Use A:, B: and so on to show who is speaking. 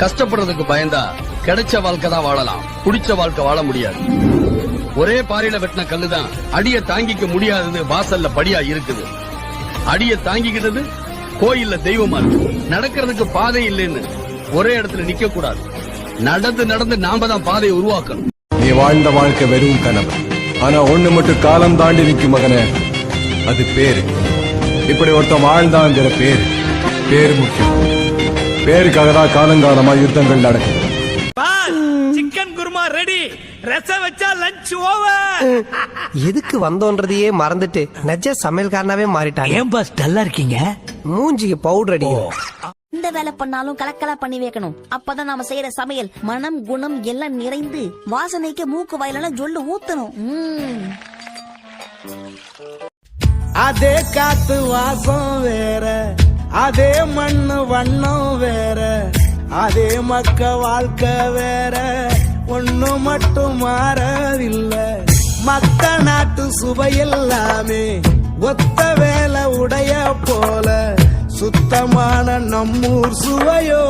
A: கஷ்டப்படுறதுக்கு பயந்தா கிடைச்ச வாழ்க்கை தான் வாழலாம், புடிச்ச வாழ்க்கை வாழ முடியாது. ஒரே பாறையில வெட்டின கல்லுதான் அடிய தாங்கிக்க முடியாதது வாசல்ல படியா இருக்குது. அடிய தாங்கிக்கிட்டது கோயில்ல தெய்வமா இருக்கு. நடக்கிறதுக்கு பாதை இல்லைன்னு ஒரே இடத்துல நிக்க கூடாது. நடந்து நடந்து நாம தான் பாதையை உருவாக்கணும்.
B: நீ வாழ்ந்த வாழ்க்கை வெறும் கனவு. ஆனா ஒண்ணு மட்டும் காலம் தாண்டி நிக்கும் மகனே, அது பேரு. இப்படி ஒருத்தன் வாழ்ந்தாங்கிற பேரு முக்கியம். பேருக்காக தான் காலங்காலமா யுத்தங்கள் நடக்குது.
C: சிக்கன் குருமா ரெடி, ரசம் வச்சா லஞ்ச் ஓவர்.
D: எதுக்கு வந்தோன்றதையே மறந்துட்டு நெஜ சமையல்காரனாவே மாறிட்டாங்க.
C: ஏன் பாஸ் டல்லா இருக்கீங்க?
D: மூஞ்சிக்கு பவுடர் அடிக்கும்.
E: இந்த வேலை பண்ணாலும் கலக்கலா பண்ணி வைக்கணும். அப்பதான் நாம செய்யற சமையல் மனம் குணம் எல்லாம் நிறைந்து வாசனைக்கு மூக்கு வாயிலெல்லாம் ஜொல்லு ஊத்தணும்.
F: அதே காத்து வாசம் வேற, அதே மண்ணு வண்ணம் வேற, அதே மக்க வாழ்க்கை வேற, ஒண்ணு மட்டும் மாறவில்லை. மத்த நாட்டு சுவையெல்லாமே ஒத்த வேலை உடைய போல சுத்தமான நம்மூர் சுவையோ